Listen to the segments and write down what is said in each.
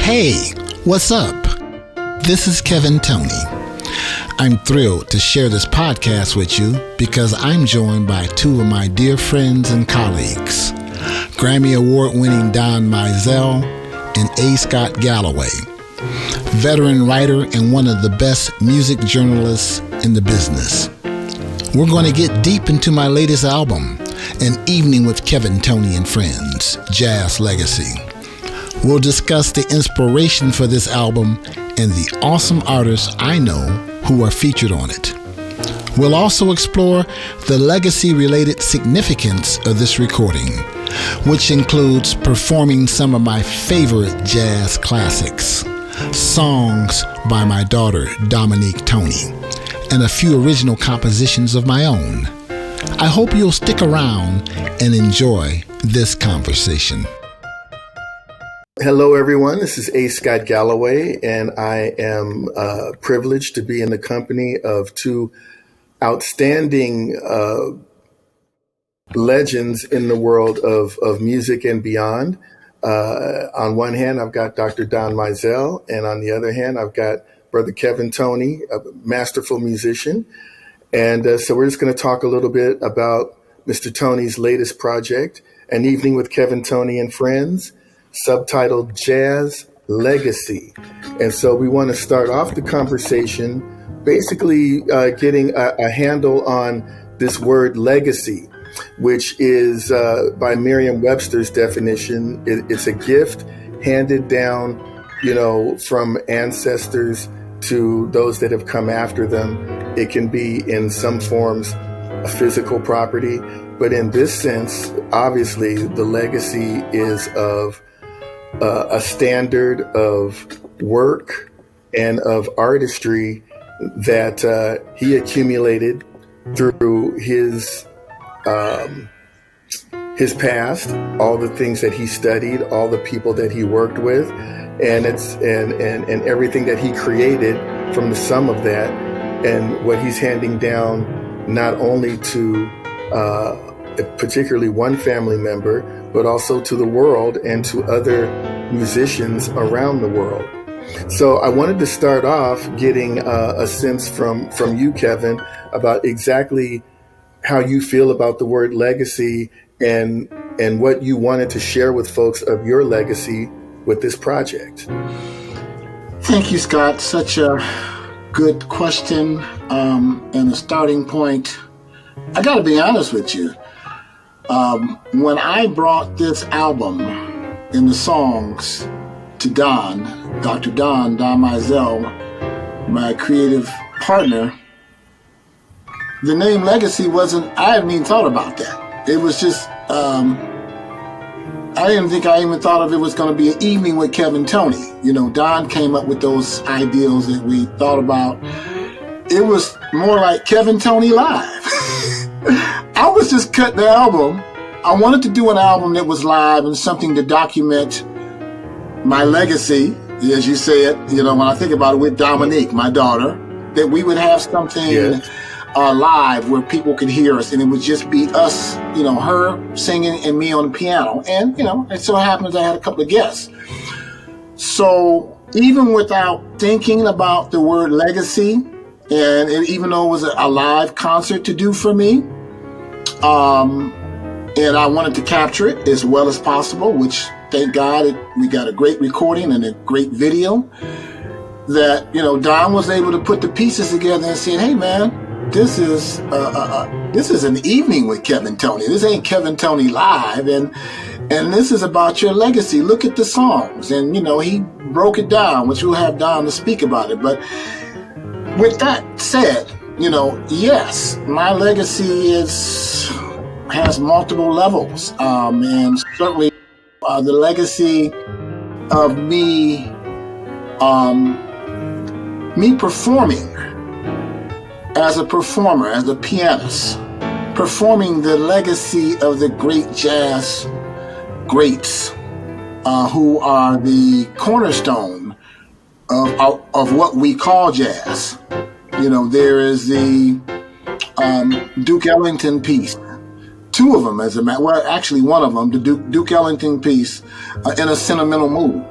Hey, what's up? This is Kevin Toney. I'm thrilled to share this podcast with you because I'm joined by two of my dear friends and colleagues, Grammy Award-winning Don Mizell and A. Scott Galloway, veteran writer and one of the best music journalists in the business. We're going to get deep into my latest album, An Evening with Kevin Toney and Friends, Jazz Legacy. We'll discuss the inspiration for this album and the awesome artists I know who are featured on it. We'll also explore the legacy-related significance of this recording, which includes performing some of my favorite jazz classics, songs by my daughter, Dominique Toney, and a few original compositions of my own. I hope you'll stick around and enjoy this conversation. Hello, everyone. This is A. Scott Galloway, and I am privileged to be in the company of two outstanding legends in the world of music and beyond. On one hand, I've got Dr. Don Mizell, and on the other hand, I've got Brother Kevin Toney, a masterful musician. And so we're just going to talk a little bit about Mr. Toney's latest project, An Evening with Kevin Toney and Friends, subtitled Jazz Legacy. And so we want to start off the conversation basically getting a handle on this word legacy, which is by Merriam-Webster's definition, it's a gift handed down, from ancestors to those that have come after them. It can be in some forms a physical property, but in this sense, obviously the legacy is of a standard of work and of artistry that he accumulated through his past, all the things that he studied, all the people that he worked with, and and everything that he created from the sum of that, and what he's handing down not only to particularly one family member, but also to the world and to other musicians around the world. So I wanted to start off getting a sense from you, Kevin, about exactly how you feel about the word legacy and what you wanted to share with folks of your legacy with this project. Thank you, Scott. Such a good question and a starting point. I got to be honest with you. When I brought this album and the songs to Dr. Don Mizell, my creative partner, the name Legacy I hadn't even thought about that. It was just, I didn't think I even thought of it was going to be an evening with Kevin Toney. Don came up with those ideals that we thought about. It was more like Kevin Toney Live. I was just cutting the album. I wanted to do an album that was live and something to document my legacy, as you said, when I think about it with Dominique, my daughter, that we would have something live where people could hear us, and it would just be us, her singing and me on the piano. And, it so happens I had a couple of guests. So even without thinking about the word legacy, and even though it was a live concert to do for me, and I wanted to capture it as well as possible, which thank God we got a great recording and a great video that, Don was able to put the pieces together and said, hey man, this is an evening with Kevin Toney. This ain't Kevin Toney Live. And this is about your legacy. Look at the songs. And, he broke it down, which we'll have Don to speak about it. But with that said, yes, my legacy has multiple levels, and certainly the legacy of me performing as a performer, as a pianist, performing the legacy of the great jazz greats who are the cornerstone of what we call jazz. There is the Duke Ellington piece, two of them, as a matter. Well, actually, one of them, the Duke Ellington piece, "In a Sentimental Mood."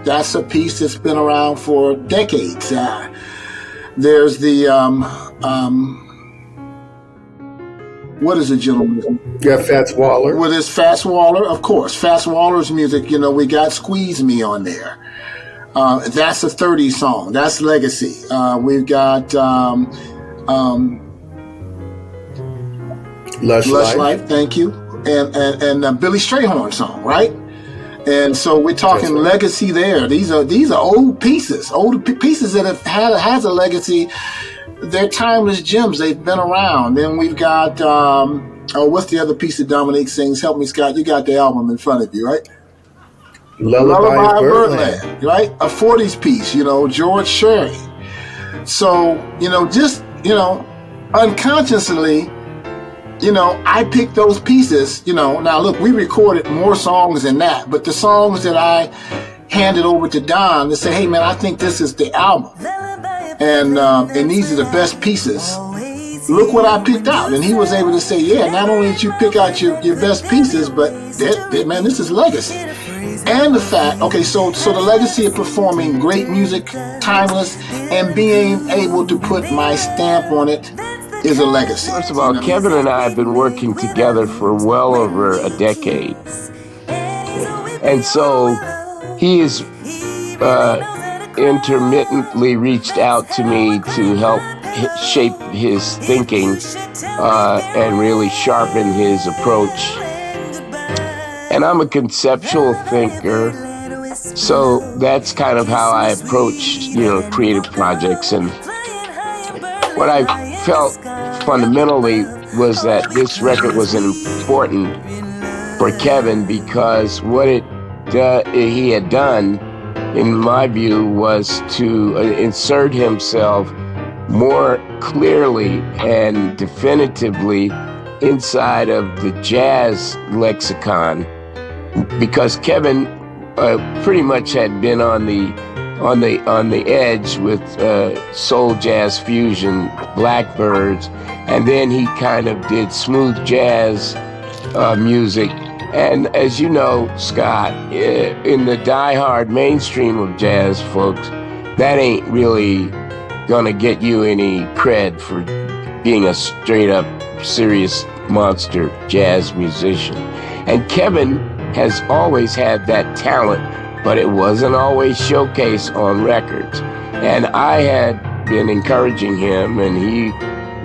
That's a piece that's been around for decades. There's the what is the gentleman? Yeah, Fats Waller. Well, there's Fats Waller, of course. Fats Waller's music. We got "Squeeze Me" on there. That's a 30s song. That's legacy. We've got Lush Life. Thank you. And Billy Strayhorn song, right? And so we're talking right. Legacy there. These are old pieces, pieces that has a legacy. They're timeless gems. They've been around. Then we've got what's the other piece that Dominique sings? Help me, Scott. You got the album in front of you, right? Lullaby of Birdland, right? A 40s piece, George Sherry. So, just, unconsciously, I picked those pieces, Now, look, we recorded more songs than that, but the songs that I handed over to Don to say, hey, man, I think this is the album. And these are the best pieces. Look what I picked out. And he was able to say, yeah, not only did you pick out your best pieces, but, man, this is legacy. And the fact, so the legacy of performing great music, timeless, and being able to put my stamp on it is a legacy. First of all, Kevin and I have been working together for well over a decade. And so he has intermittently reached out to me to help shape his thinking and really sharpen his approach. And I'm a conceptual thinker, so that's kind of how I approach, creative projects. And what I felt fundamentally was that this record was important for Kevin because what he had done, in my view, was to insert himself more clearly and definitively inside of the jazz lexicon, because Kevin pretty much had been on the edge with soul jazz fusion, Blackbirds, and then he kind of did smooth jazz music. And as you know, Scott, in the diehard mainstream of jazz folks, that ain't really gonna get you any cred for being a straight up serious monster jazz musician. And Kevin has always had that talent, but it wasn't always showcased on records. And I had been encouraging him, and he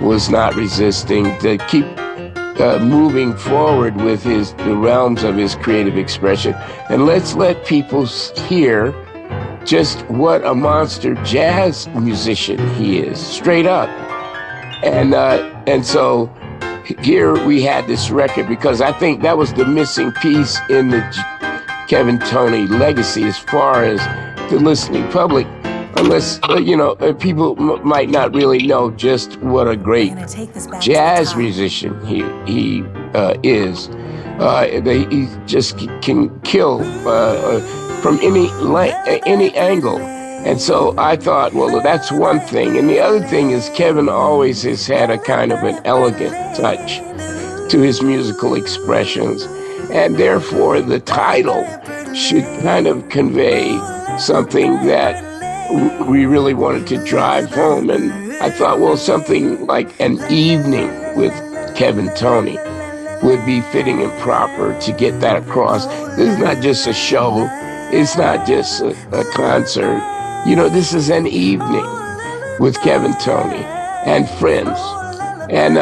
was not resisting, to keep moving forward with the realms of his creative expression. And let's let people hear just what a monster jazz musician he is, straight up. And so here we had this record, because I think that was the missing piece in the Kevin Toney legacy as far as the listening public, unless, people might not really know just what a great jazz musician he is. He just can kill from any angle. And so I thought, well, that's one thing. And the other thing is Kevin always has had a kind of an elegant touch to his musical expressions. And therefore, the title should kind of convey something that we really wanted to drive home. And I thought, well, something like An Evening with Kevin Toney would be fitting and proper to get that across. This is not just a show. It's not just a concert. This is an evening with Kevin Toney and friends. And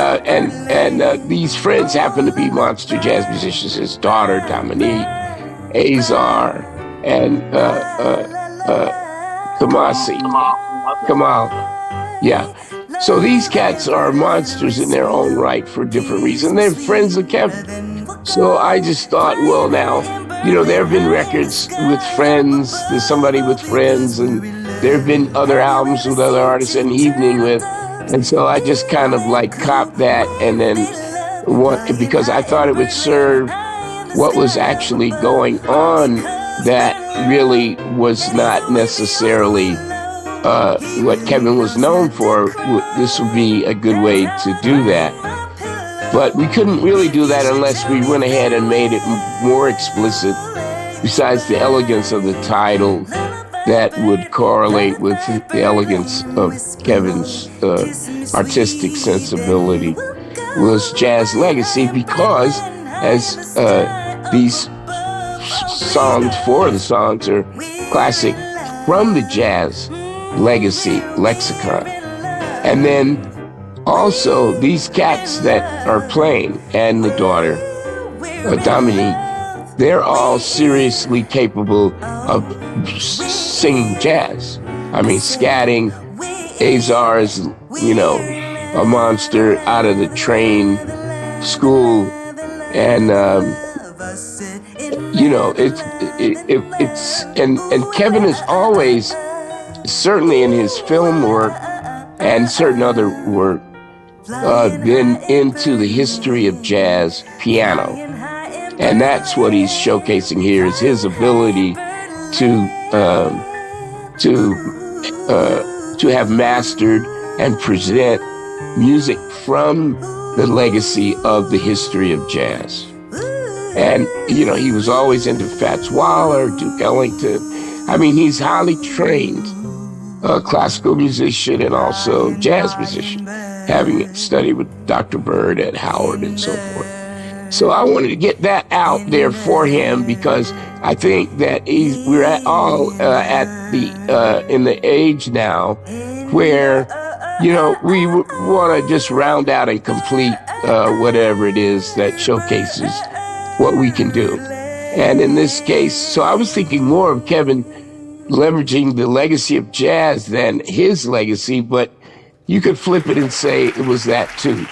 these friends happen to be monster jazz musicians. His daughter, Dominique, Azar, and Kamal. Yeah. So these cats are monsters in their own right for different reasons. They're friends of Kevin. So I just thought, well, now, there have been records with friends. There's somebody with friends, and there have been other albums with other artists, An Evening with. And so I just kind of copped that, and then because I thought it would serve what was actually going on that really was not necessarily what Kevin was known for. This would be a good way to do that. But we couldn't really do that unless we went ahead and made it more explicit, besides the elegance of the title that would correlate with the elegance of Kevin's artistic sensibility, was Jazz Legacy, because as these songs, 4 of the songs are classic from the Jazz Legacy lexicon. And then also these cats that are playing, and the daughter, Dominique, they're all seriously capable of singing jazz. I mean, scatting. Azar is, a monster out of the train school, and and Kevin is always, certainly in his film work and certain other work, been into the history of jazz piano. And that's what he's showcasing here, is his ability to have mastered and present music from the legacy of the history of jazz. And, he was always into Fats Waller, Duke Ellington. I mean, he's highly trained classical musician and also jazz musician, having studied with Dr. Bird at Howard and so forth. So I wanted to get that out there for him, because I think that we're in the age now where, we want to just round out and complete whatever it is that showcases what we can do. And in this case, so I was thinking more of Kevin leveraging the legacy of jazz than his legacy, but you could flip it and say it was that too.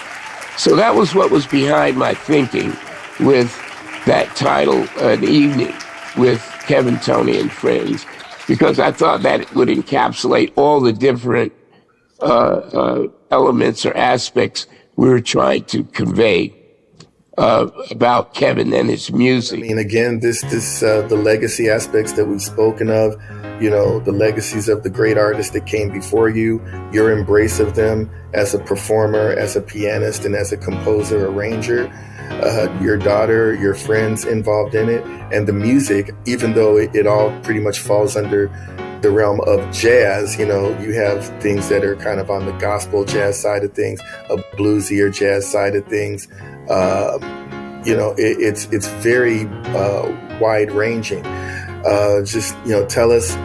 So that was what was behind my thinking with that title, An Evening with Kevin, Toney, and Friends, because I thought that it would encapsulate all the different elements or aspects we were trying to convey about Kevin and his music. I mean, again, the legacy aspects that we've spoken of, the legacies of the great artists that came before you, your embrace of them as a performer, as a pianist, and as a composer, arranger, your daughter, your friends involved in it, and the music, even though it all pretty much falls under the realm of jazz, you have things that are kind of on the gospel jazz side of things, a bluesier jazz side of things. It's very wide ranging. Tell us,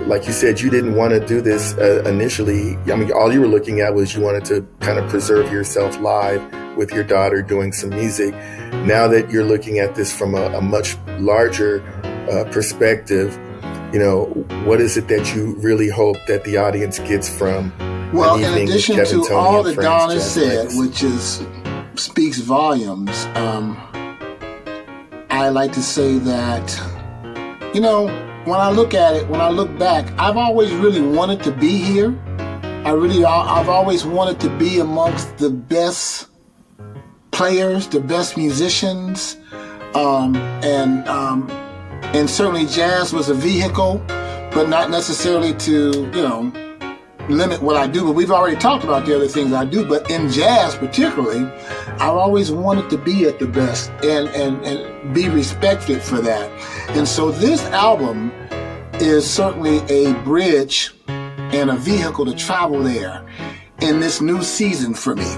like you said, you didn't want to do this initially. I mean, all you were looking at was you wanted to kind of preserve yourself live with your daughter doing some music. Now that you're looking at this from a much larger perspective, what is it that you really hope that the audience gets from Well, An in Evening with addition Kevin, to Toney, all and that Friends, Don has Jazz said, Legacy? which speaks volumes, I like to say that, when I look at it, when I look back, I've always really wanted to be here. I've always wanted to be amongst the best players, the best musicians, and certainly jazz was a vehicle, but not necessarily to, limit what I do. But we've already talked about the other things I do. But in jazz particularly, I've always wanted to be at the best and be respected for that. And so this album is certainly a bridge and a vehicle to travel there in this new season for me.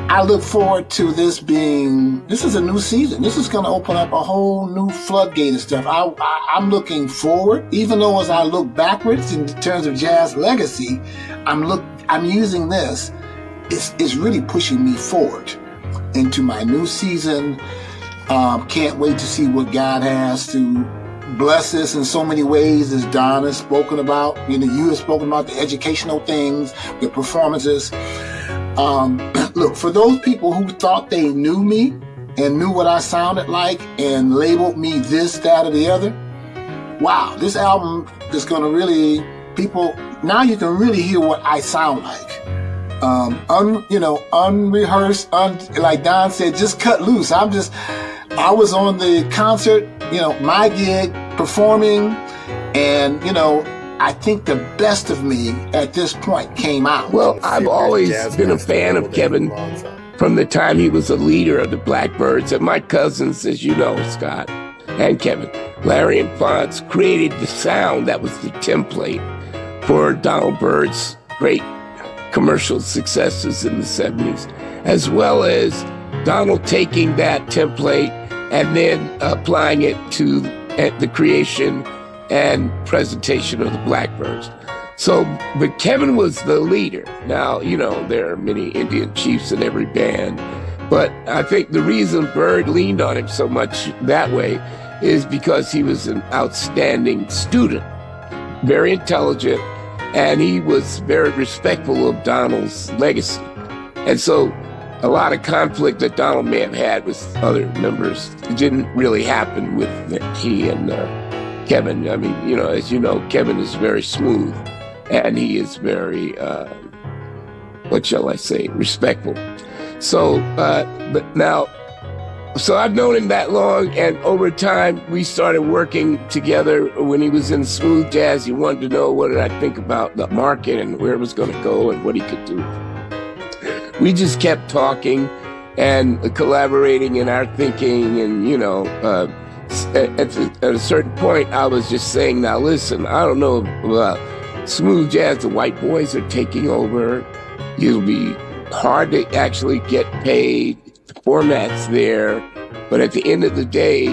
I look forward to this is a new season. This is going to open up a whole new floodgate of stuff. I'm looking forward, even though as I look backwards in terms of jazz legacy, I'm using this. It's really pushing me forward into my new season. Can't wait to see what God has to bless us in so many ways, as Don has spoken about. You have spoken about the educational things, the performances. Look, for those people who thought they knew me and knew what I sounded like and labeled me this, that, or the other, wow, this album is going to really, now you can really hear what I sound like. Unrehearsed, like Don said, just cut loose. I was on the concert, my gig, performing, and, I think the best of me at this point came out. Well, I've always been a fan of Kevin from the time he was a leader of the Blackbirds. And my cousins, as you know, Scott and Kevin, Larry and Fonz, created the sound that was the template for Donald Byrd's great commercial successes in the 70s, as well as Donald taking that template and then applying it to the creation and presentation of the Blackbirds. So, but Kevin was the leader. Now, you know, there are many Indian chiefs in every band, but I think the reason Byrd leaned on him so much that way is because he was an outstanding student, very intelligent, and he was very respectful of Donald's legacy. And so a lot of conflict that Donald may have had with other members didn't really happen with he and Kevin. I mean, you know, as you know, Kevin is very smooth, and he is very, what shall I say, respectful. So, so I've known him that long, and over time, we started working together. When he was in smooth jazz, he wanted to know what did I think about the market and where it was going to go and what he could do. We just kept talking and collaborating in our thinking, and, you know, at a certain point, I was just saying, now listen, I don't know about smooth jazz. The white boys are taking over. It'll be hard to actually get paid. The format's there. But at the end of the day,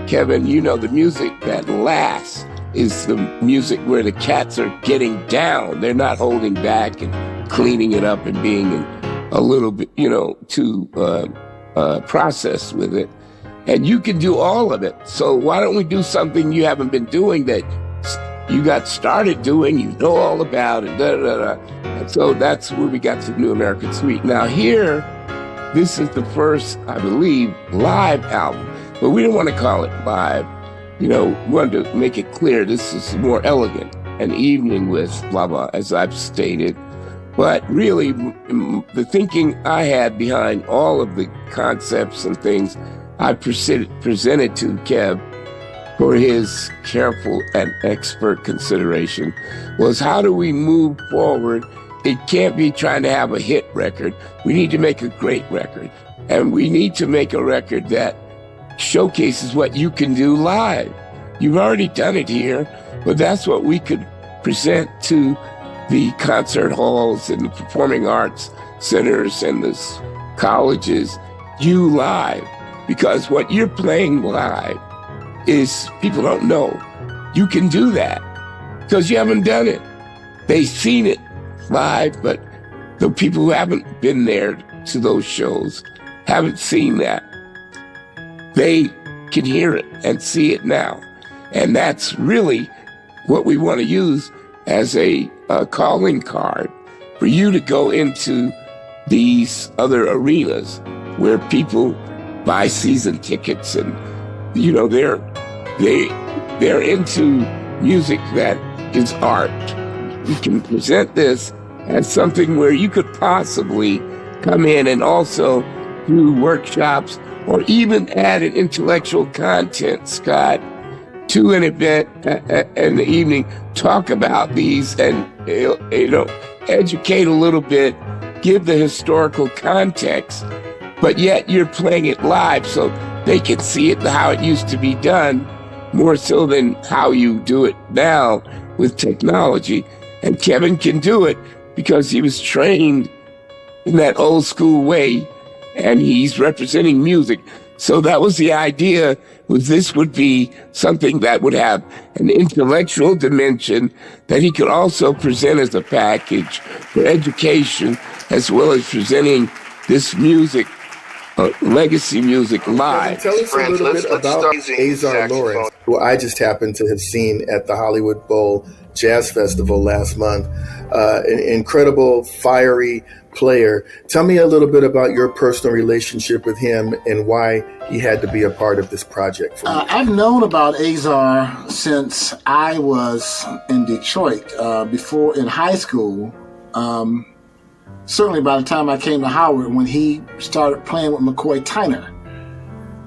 Kevin, you know, the music that lasts is the music where the cats are getting down. They're not holding back and cleaning it up and being a little bit, you know, too processed with it. And you can do all of it. So why don't we do something you haven't been doing that you got started doing, you know all about it, And so that's where we got to New American Sweet. Now here, this is the first, I believe, live album, but we didn't want to call it live. You know, we wanted to make it clear this is more elegant, an evening with blah, blah, as I've stated. But really, the thinking I had behind all of the concepts and things I presented to Kev for his careful and expert consideration was, how do we move forward? It can't be trying to have a hit record. We need to make a great record. And we need to make a record that showcases what you can do live. You've already done it here, but that's what we could present to the concert halls and the performing arts centers and the colleges, you live. Because what you're playing live is, people don't know. You can do that because you haven't done it. They've seen it live, but the people who haven't been there to those shows haven't seen that. They can hear it and see it now. And that's really what we want to use as a calling card for you to go into these other arenas where people buy season tickets, and you know they're into music that is art. We can present this as something where you could possibly come in and also do workshops or even add an intellectual content, Scott, to an event in the evening. Talk about these and, you know, educate a little bit, give the historical context, but yet you're playing it live so they can see it how it used to be done, more so than how you do it now with technology. And Kevin can do it because he was trained in that old school way, and he's representing music. So that was the idea, was this would be something that would have an intellectual dimension that he could also present as a package for education, as well as presenting this music, legacy music, live. Tell us a little bit about Azar Lawrence, who I just happened to have seen at the Hollywood Bowl Jazz Festival last month. An incredible, fiery player. Tell me a little bit about your personal relationship with him and why he had to be a part of this project for you. I've known about Azar since I was in Detroit, before in high school. Certainly by the time I came to Howard, when he started playing with McCoy Tyner.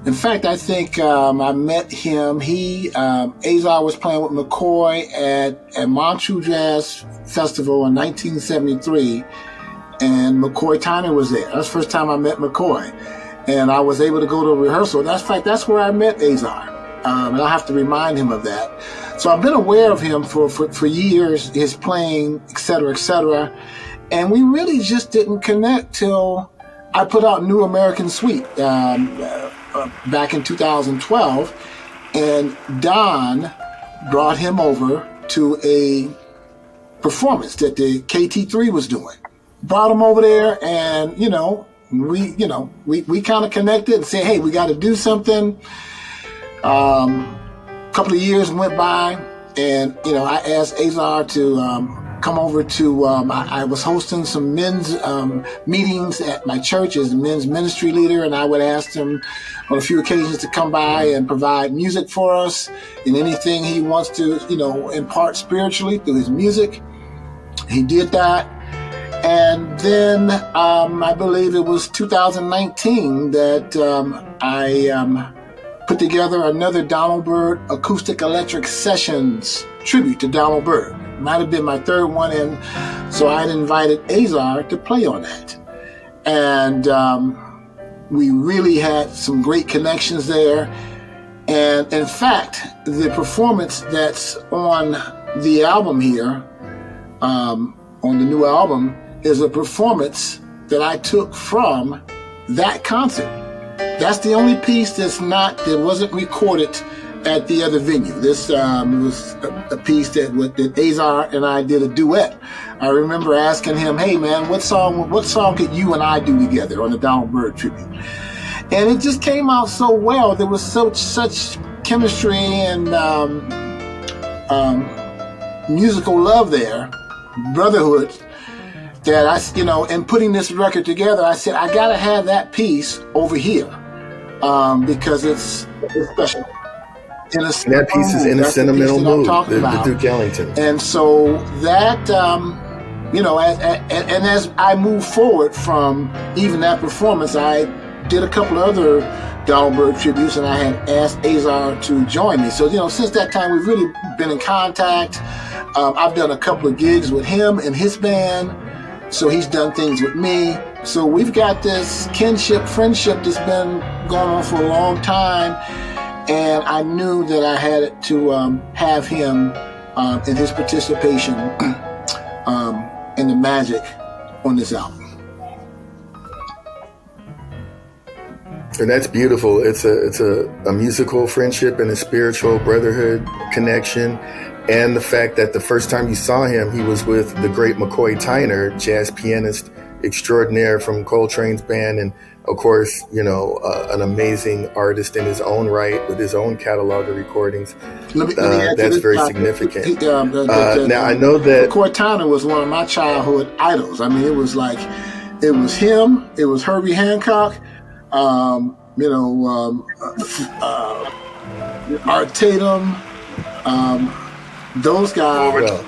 In fact, I think I met him. Azar was playing with McCoy at Montreux Jazz Festival in 1973. and McCoy Toney was there. That's the first time I met McCoy. And I was able to go to a rehearsal. That's where I met Azar. And I have to remind him of that. So I've been aware of him for years, his playing, et cetera, and we really just didn't connect till I put out New American Suite back in 2012, and Don brought him over to a performance that the KT3 was doing. Brought him over there, and we kind of connected and said, hey, we got to do something. Couple of years went by, and I asked Azar to come over to. I was hosting some men's meetings at my church as a men's ministry leader, and I would ask him on a few occasions to come by and provide music for us in anything he wants to, impart spiritually through his music. He did that. And then I believe it was 2019 that I put together another Donald Byrd acoustic electric sessions tribute to Donald Byrd. Might have been my third one, and so I had invited Azar to play on that. And we really had some great connections there. And in fact, the performance that's on the album here, on the new album, is a performance that I took from that concert. That's the only piece that wasn't recorded at the other venue. This was a piece that Azar and I did a duet. I remember asking him, hey man, what song could you and I do together on the Donald Byrd tribute? And it just came out so well. There was such chemistry and musical love there, brotherhood, that in putting this record together, I said, I gotta have that piece over here, because it's special. And that piece is in a sentimental mood, the Duke Ellington. And so that, and as I move forward from even that performance, I did a couple of other Donald Byrd tributes, and I had asked Azar to join me. So, since that time, we've really been in contact. I've done a couple of gigs with him and his band. So he's done things with me. So we've got this kinship, friendship that's been going on for a long time. And I knew that I had to have him in his participation in the magic on this album. And that's beautiful. It's a musical friendship and a spiritual brotherhood connection. And the fact that the first time you saw him, he was with the great McCoy Tyner, jazz pianist extraordinaire from Coltrane's band. And of course, an amazing artist in his own right with his own catalog of recordings. That's very significant. Now, I know that McCoy Tyner was one of my childhood idols. I mean, it was him, it was Herbie Hancock, Art Tatum, those guys. Well,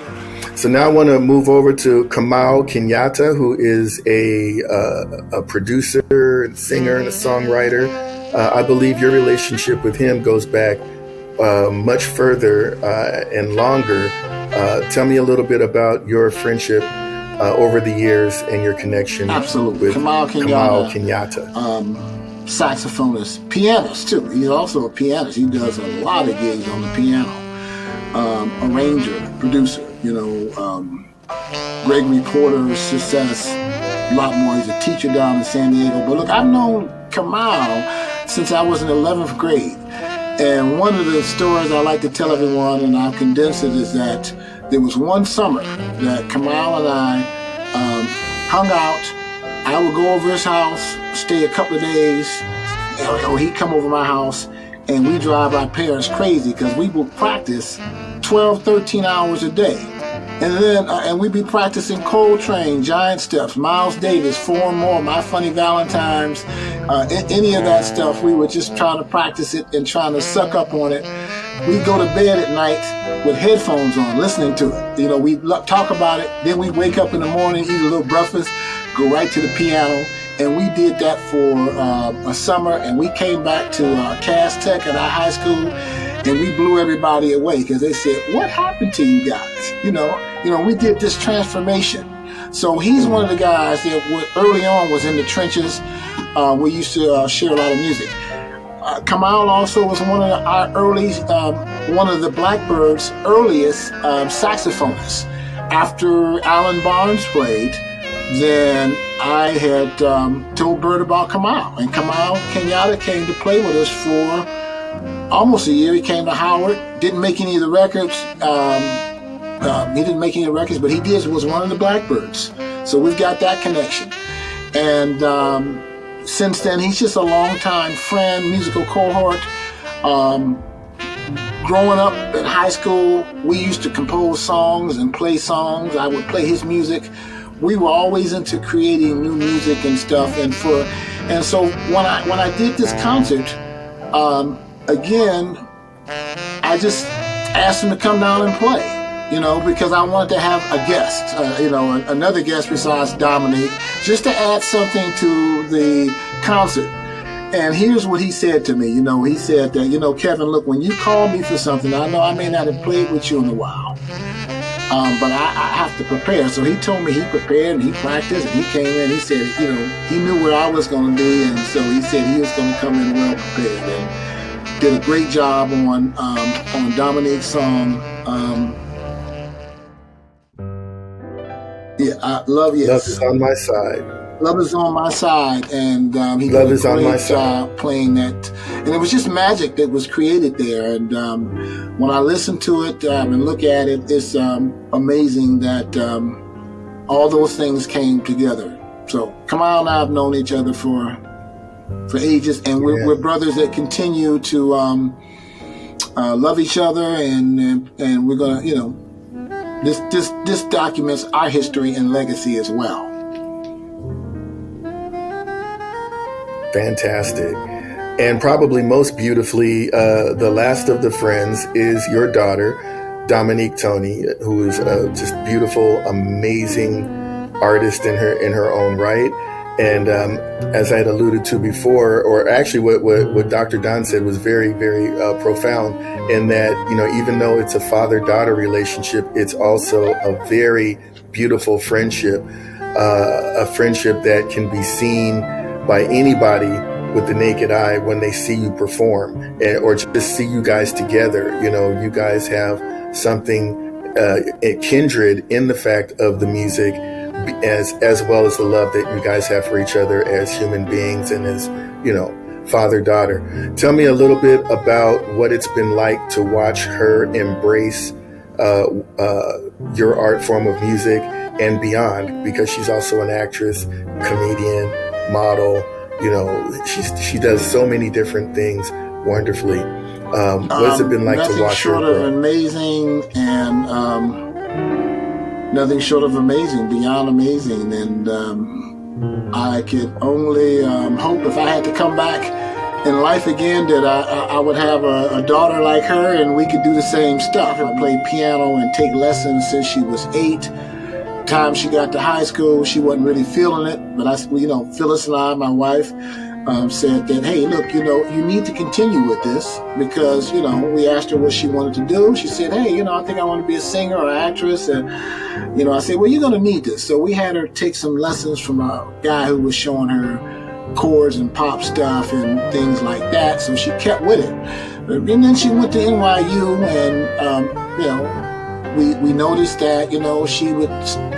so now I want to move over to Kamau Kenyatta, who is a producer, singer, and a songwriter. I believe your relationship with him goes back much further and longer. Tell me a little bit about your friendship over the years and your connection. Absolutely. With Kamau Kenyatta. Saxophonist, pianist too. He's also a pianist. He does a lot of gigs on the piano. Arranger, producer, Gregory Porter's success, a lot more. He's a teacher down in San Diego. But look, I've known Kamau since I was in 11th grade. And one of the stories I like to tell everyone, and I'll condense it, is that there was one summer that Kamau and I hung out. I would go over his house, stay a couple of days, he'd come over my house, and we drive our parents crazy because we would practice 12, 13 hours a day. And then, and we'd be practicing Coltrane, Giant Steps, Miles Davis, Four and More, My Funny Valentines, any of that stuff. We were just trying to practice it and trying to suck up on it. We'd go to bed at night with headphones on, listening to it. We'd talk about it. Then we'd wake up in the morning, eat a little breakfast, go right to the piano. And we did that for a summer, and we came back to Cass Tech at our high school, and we blew everybody away because they said, "What happened to you guys?" We did this transformation. So he's one of the guys that early on was in the trenches. We used to share a lot of music. Kamal also was one of our early, one of the Blackbyrds' earliest saxophonists. After Alan Barnes played, then I had told Bert about Kamal, and Kamal Kenyatta came to play with us for almost a year. He came to Howard, didn't make any of the records. He didn't make any records, but he was one of the Blackbyrds. So we've got that connection. And since then, he's just a longtime friend, musical cohort. Growing up in high school, we used to compose songs and play songs. I would play his music. We were always into creating new music and stuff. And so when I did this concert, again, I just asked him to come down and play. Because I wanted to have a guest, another guest besides Dominique, just to add something to the concert. And here's what he said to me. He said that, Kevin, look, when you call me for something, I know I may not have played with you in a while, but I have to prepare. So he told me he prepared and he practiced and he came in. He said, he knew where I was going to be, and so he said he was going to come in well prepared. And did a great job on Dominique's song. Love is on my side. Love is on my side, and he Love did is a on my great job side. playing that, and it was just magic that was created there. And when I listen to it and look at it, it's amazing that all those things came together. So Kamal and I have known each other for ages, and we're brothers that continue to love each other, and we're gonna, This documents our history and legacy as well. Fantastic. And probably most beautifully, the last of the friends is your daughter, Dominique Toney, who is just beautiful, amazing artist in her own right. And as I had alluded to before, or actually what Dr. Don said was very, very profound, in that, even though it's a father-daughter relationship, it's also a very beautiful friendship, a friendship that can be seen by anybody with the naked eye when they see you perform, or just see you guys together. You guys have something kindred in the fact of the music, as well as the love that you guys have for each other as human beings and as, father-daughter. Tell me a little bit about what it's been like to watch her embrace your art form of music and beyond, because she's also an actress, comedian, model. She does so many different things wonderfully. What has it been like to watch her grow? Nothing short of amazing, and nothing short of amazing, beyond amazing. And I could only hope, if I had to come back in life again, that I would have a daughter like her, and we could do the same stuff. I played piano and take lessons since she was 8. Time she got to high school, she wasn't really feeling it, but Phyllis and I, my wife, said that, hey, look, you need to continue with this, because, we asked her what she wanted to do. She said, hey, I think I want to be a singer or an actress. And, I said, well, you're going to need this. So we had her take some lessons from a guy who was showing her chords and pop stuff and things like that. So she kept with it. And then she went to NYU, and, we noticed that, she would,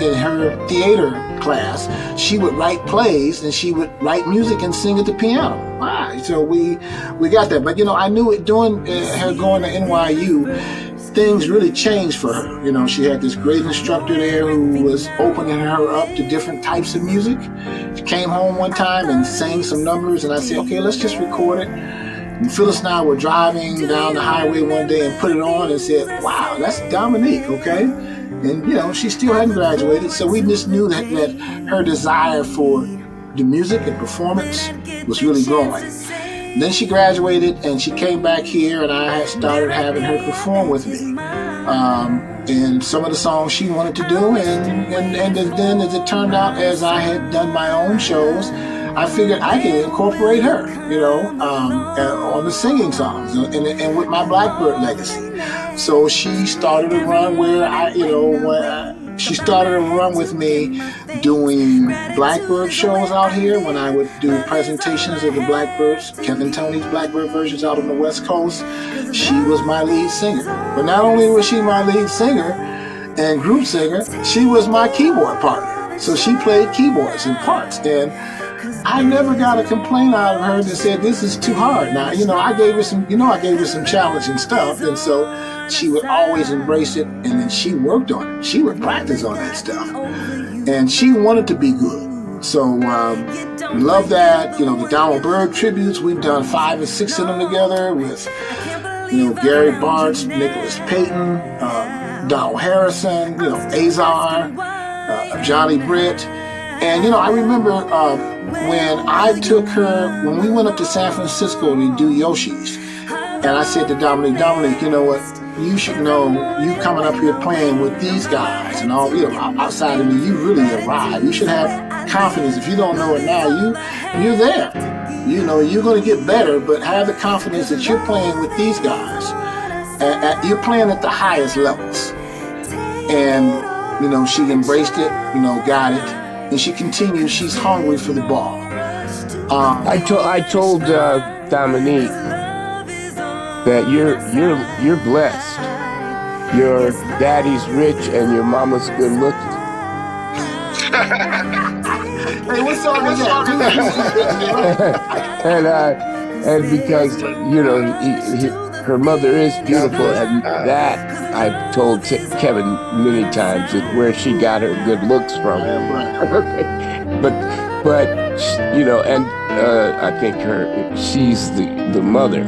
in her theater class, she would write plays and she would write music and sing at the piano. Wow. So we got that. But, I knew it during her going to NYU, things really changed for her. She had this great instructor there who was opening her up to different types of music. She came home one time and sang some numbers, and I said, okay, let's just record it. And Phyllis and I were driving down the highway one day and put it on and said, wow, that's Dominique, okay? And, she still hadn't graduated, so we just knew that her desire for the music and performance was really growing. And then she graduated, and she came back here, and I had started having her perform with me. And some of the songs she wanted to do, and then as it turned out, as I had done my own shows, I figured I could incorporate her, on the singing songs and with my Blackbird legacy. So she started a run where she started a run with me doing Blackbird shows out here when I would do presentations of the Blackbirds, Kevin Toney's Blackbird versions out on the West Coast. She was my lead singer. But not only was she my lead singer and group singer, she was my keyboard partner. So she played keyboards and parts. And I never got a complaint out of her that said, this is too hard. Now, I gave her some challenging stuff. And so she would always embrace it. And then she worked on it. She would practice on that stuff. And she wanted to be good. So, love that. The Donald Byrd tributes, we've done 5 or 6 of them together with, Gary Bartz, Nicholas Payton, Donald Harrison, Azar, Johnny Britt. And, I remember when we went up to San Francisco to do Yoshi's, and I said to Dominique, you know what, you should know, you coming up here playing with these guys and all, outside of me, you really arrived. You should have confidence. If you don't know it now, you're there. You're going to get better, but have the confidence that you're playing with these guys. You're playing at the highest levels. And, she embraced it, got it. And she continues. She's hungry for the ball. I told Dominique that you're blessed. Your daddy's rich and your mama's good looking. Hey, what song is that? and because her mother is beautiful, and that I've told Kevin many times is where she got her good looks from. but and I think she's the mother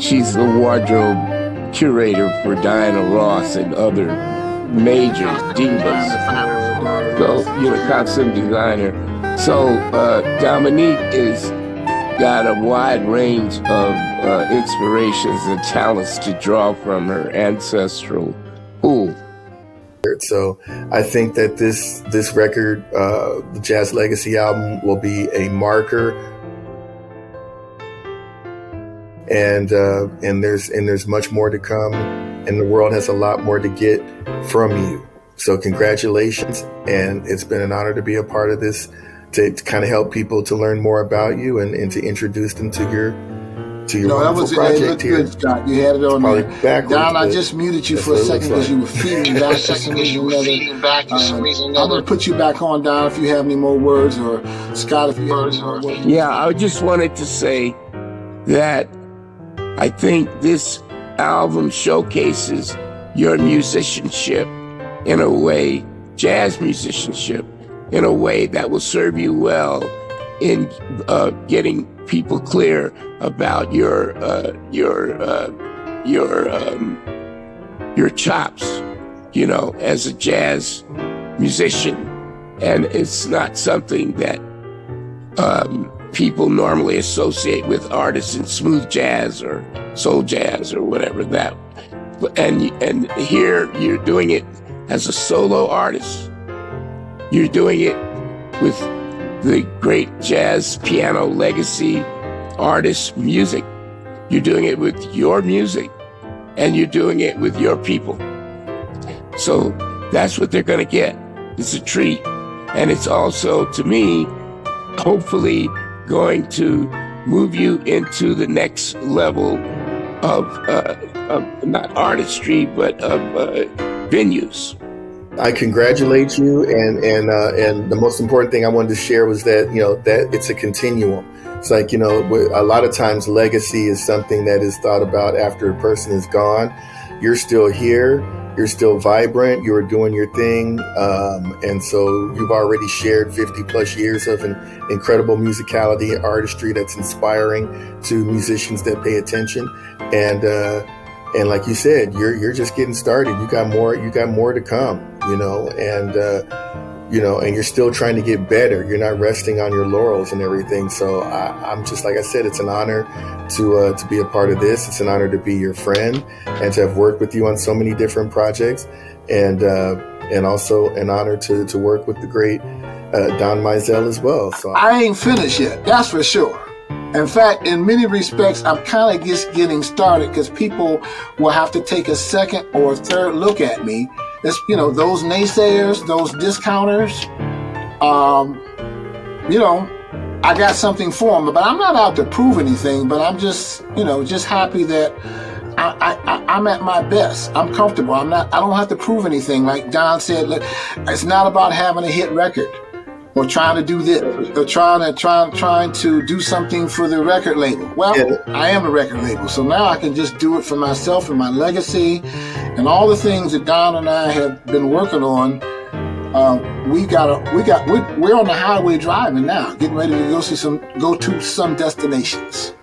she's the wardrobe curator for Diana Ross and other major divas. So costume designer. So Dominique is got a wide range of inspirations and talents to draw from her ancestral pool. So I think that this record, the Jazz Legacy album, will be a marker, and there's much more to come, and the world has a lot more to get from you. So congratulations, and it's been an honor to be a part of this, to kind of help people to learn more about you and to introduce them to your wonderful project here. Good, Scott. You had it on there. Don, I just muted you for a second because you were feeding back for some reason. I'm going to put you back on, Don, if you have any more words, or Scott, if you have any more words. Yeah, I just wanted to say that I think this album showcases your musicianship in a way, jazz musicianship, in a way that will serve you well in getting people clear about your chops, as a jazz musician. And it's not something that people normally associate with artists in smooth jazz or soul jazz or whatever that. And here you're doing it as a solo artist. You're doing it with the great jazz piano legacy artist music. You're doing it with your music, and you're doing it with your people. So that's what they're going to get. It's a treat. And it's also, to me, hopefully going to move you into the next level of not artistry, but of venues. I congratulate you, and the most important thing I wanted to share was that that it's a continuum. It's like a lot of times legacy is something that is thought about after a person is gone. You're still here, you're still vibrant, you're doing your thing, and so you've already shared 50 plus years of an incredible musicality and artistry that's inspiring to musicians that pay attention. And like you said, you're just getting started. You got more to come, and you're still trying to get better. You're not resting on your laurels and everything. So I'm just, like I said, it's an honor to be a part of this. It's an honor to be your friend and to have worked with you on so many different projects, and also an honor to work with the great Don Mizell as well. So I ain't finished yet, that's for sure. In fact, in many respects, I'm kind of just getting started because people will have to take a second or a third look at me. It's, those naysayers, those discounters, I got something for them, but I'm not out to prove anything, but I'm just, just happy that I'm at my best. I'm comfortable. I don't have to prove anything. Like Don said, look, it's not about having a hit record or trying to do this or trying to do something for the record label. Well, I am a record label, so now I can just do it for myself and my legacy and all the things that Don and I have been working on. We're on the highway driving now, getting ready to go to some destinations.